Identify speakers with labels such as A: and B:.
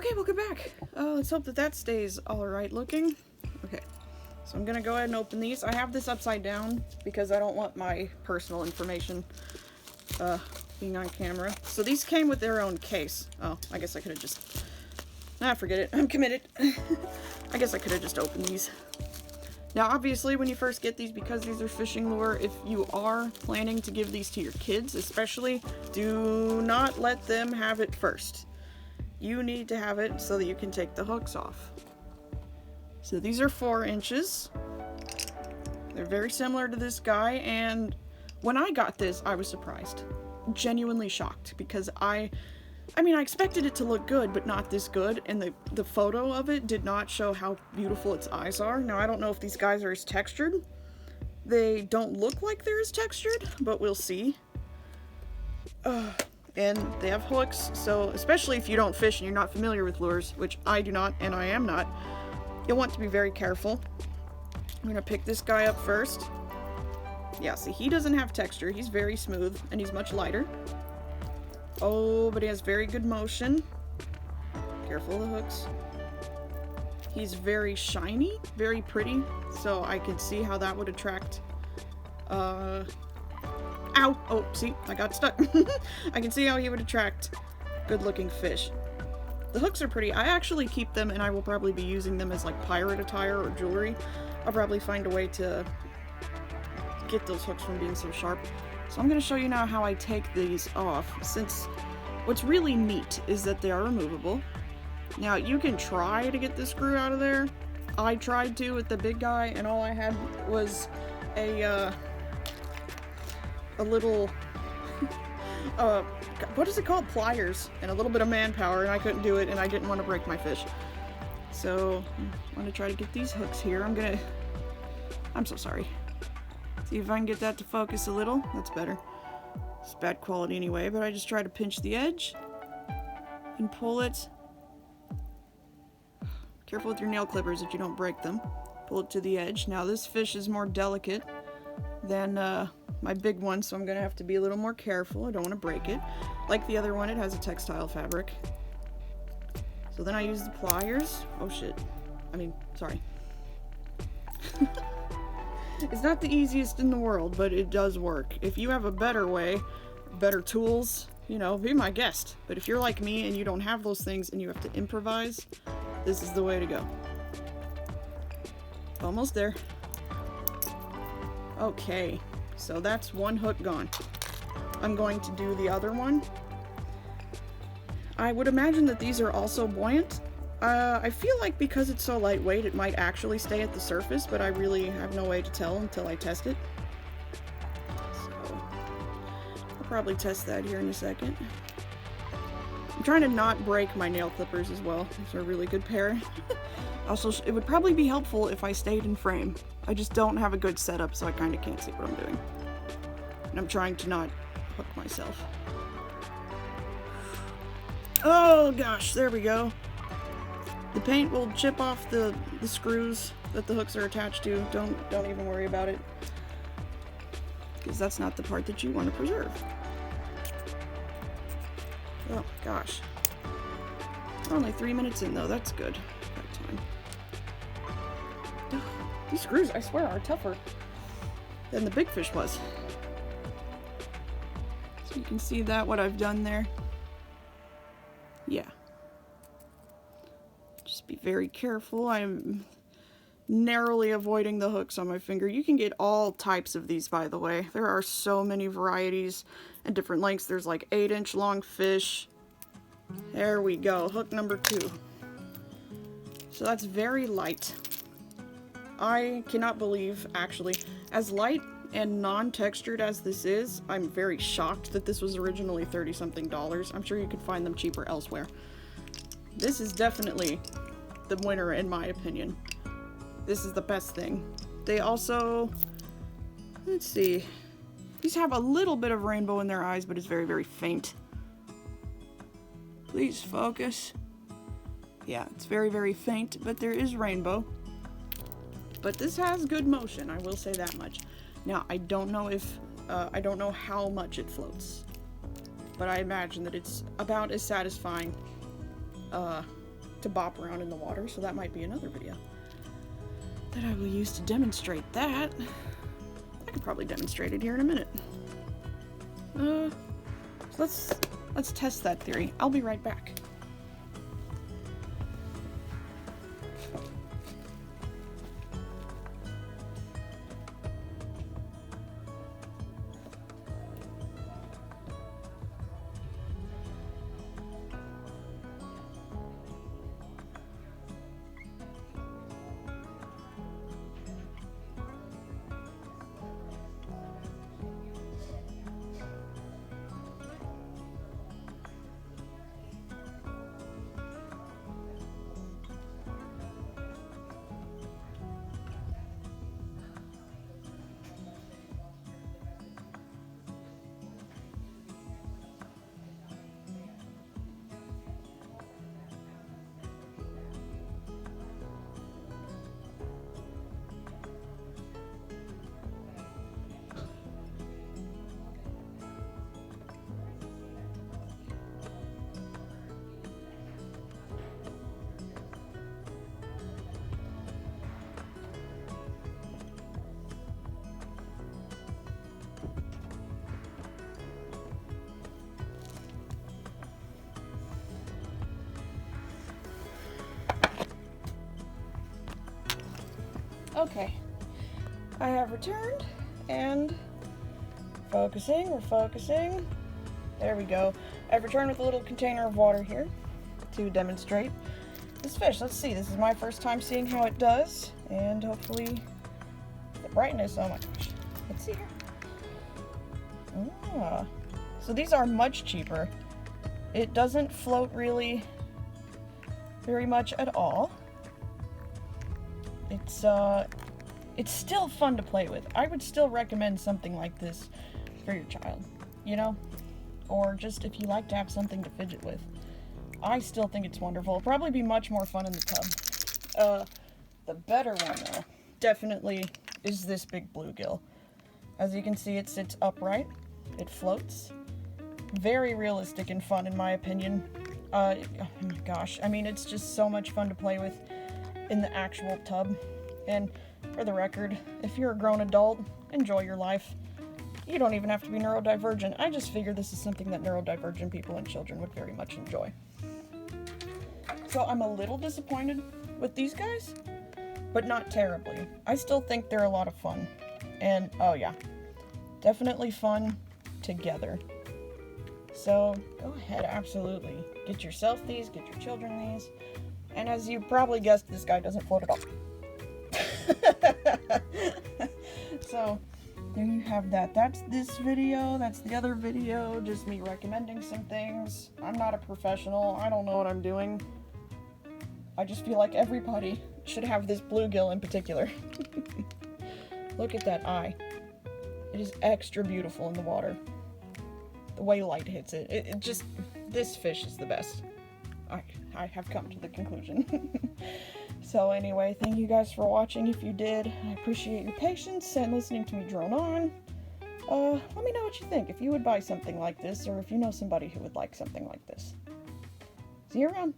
A: Okay, welcome back. Let's hope that that stays alright looking. Okay, so I'm gonna go ahead and open these. I have this upside down because I don't want my personal information being on camera. So these came with their own case. Oh, I guess I could have just... Ah, forget it. I'm committed. I guess I could have just opened these. Now, obviously, when you first get these, because these are fishing lure, if you are planning to give these to your kids, especially, do not let them have it first. You need to have it so that you can take the hooks off. So these are 4 inches. They're very similar to this guy, and when I got this, I was surprised. Genuinely shocked, because I expected it to look good, but not this good, and the photo of it did not show how beautiful its eyes are. Now, I don't know if these guys are as textured. They don't look like they're as textured, but we'll see. And they have hooks, so especially if you don't fish and you're not familiar with lures, which I do not, and I am not, you'll want to be very careful. I'm gonna pick this guy up first. Yeah, see, he doesn't have texture. He's very smooth, and he's much lighter. Oh, but he has very good motion. Careful of the hooks. He's very shiny, very pretty, so I can see how that would attract, ow! Oh, see, I got stuck. I can see how he would attract good-looking fish. The hooks are pretty. I actually keep them, and I will probably be using them as, like, pirate attire or jewelry. I'll probably find a way to get those hooks from being so sharp. So I'm going to show you now how I take these off, since what's really neat is that they are removable. Now, you can try to get the screw out of there. I tried to with the big guy, and all I had was a little, what is it called? Pliers, and a little bit of manpower, and I couldn't do it, and I didn't want to break my fish. So, I'm going to try to get these hooks here. I'm so sorry. See if I can get that to focus a little. That's better. It's bad quality anyway, but I just try to pinch the edge and pull it. Careful with your nail clippers that you don't break them. Pull it to the edge. Now this fish is more delicate than my big one, so I'm gonna have to be a little more careful. I don't want to break it. Like the other one, it has a textile fabric. So then I use the pliers. Oh shit. Sorry. It's not the easiest in the world, but it does work. If you have a better way, better tools, you know, be my guest. But if you're like me and you don't have those things and you have to improvise, this is the way to go. Almost there. Okay, so that's one hook gone. I'm going to do the other one. I would imagine that these are also buoyant. I feel like because it's so lightweight, it might actually stay at the surface, but I really have no way to tell until I test it. So, I'll probably test that here in a second. I'm trying to not break my nail clippers as well. These are a really good pair. Also, it would probably be helpful if I stayed in frame. I just don't have a good setup, so I kind of can't see what I'm doing. And I'm trying to not hook myself. Oh gosh, there we go. The paint will chip off the screws that the hooks are attached to. Don't even worry about it, because that's not the part that you want to preserve. Oh gosh. We're only 3 minutes in though, that's good. Got time. These screws, I swear, are tougher than the big fish was. So you can see that, what I've done there. Yeah. Just be very careful. I'm narrowly avoiding the hooks on my finger. You can get all types of these, by the way. There are so many varieties and different lengths. There's like 8-inch long fish. There we go. Hook number 2. So that's very light. I cannot believe, actually, as light and non-textured as this is, I'm very shocked that this was originally $30-something. I'm sure you could find them cheaper elsewhere. This is definitely the winner in my opinion. This is the best thing. They also, let's see, these have a little bit of rainbow in their eyes, but it's very, very faint. Please focus. Yeah, it's very, very faint, but there is rainbow. But this has good motion, I will say that much. Now, I don't know how much it floats, but I imagine that it's about as satisfying to bop around in the water, so that might be another video that I will use to demonstrate that. I can probably demonstrate it here in a minute. So let's test that theory. I'll be right back. Okay, I have returned, and we're focusing. There we go. I've returned with a little container of water here to demonstrate this fish. Let's see, this is my first time seeing how it does, and hopefully the brightness, oh my gosh. Let's see here. Ah, so these are much cheaper. It doesn't float really very much at all. It's still fun to play with. I would still recommend something like this for your child, you know? Or just if you like to have something to fidget with. I still think it's wonderful. It'll probably be much more fun in the tub. The better one, though, definitely is this big bluegill. As you can see, it sits upright. It floats. Very realistic and fun, in my opinion. Oh my gosh. I mean, it's just so much fun to play with in the actual tub. And for the record, if you're a grown adult, enjoy your life. You don't even have to be neurodivergent. I just figure this is something that neurodivergent people and children would very much enjoy. So I'm a little disappointed with these guys, but not terribly. I still think they're a lot of fun. And, oh yeah, definitely fun together. So go ahead, absolutely. Get yourself these, get your children these. And as you probably guessed, this guy doesn't float at all. So there you have that. That's this video. That's the other video. Just me recommending some things. I'm not a professional. I don't know what I'm doing. I just feel like everybody should have this bluegill in particular. Look at that eye. It is extra beautiful in the water. The way light hits it. It just, this fish is the best. I have come to the conclusion. So anyway, thank you guys for watching. If you did, I appreciate your patience and listening to me drone on. Let me know what you think. If you would buy something like this, or if you know somebody who would like something like this. See you around.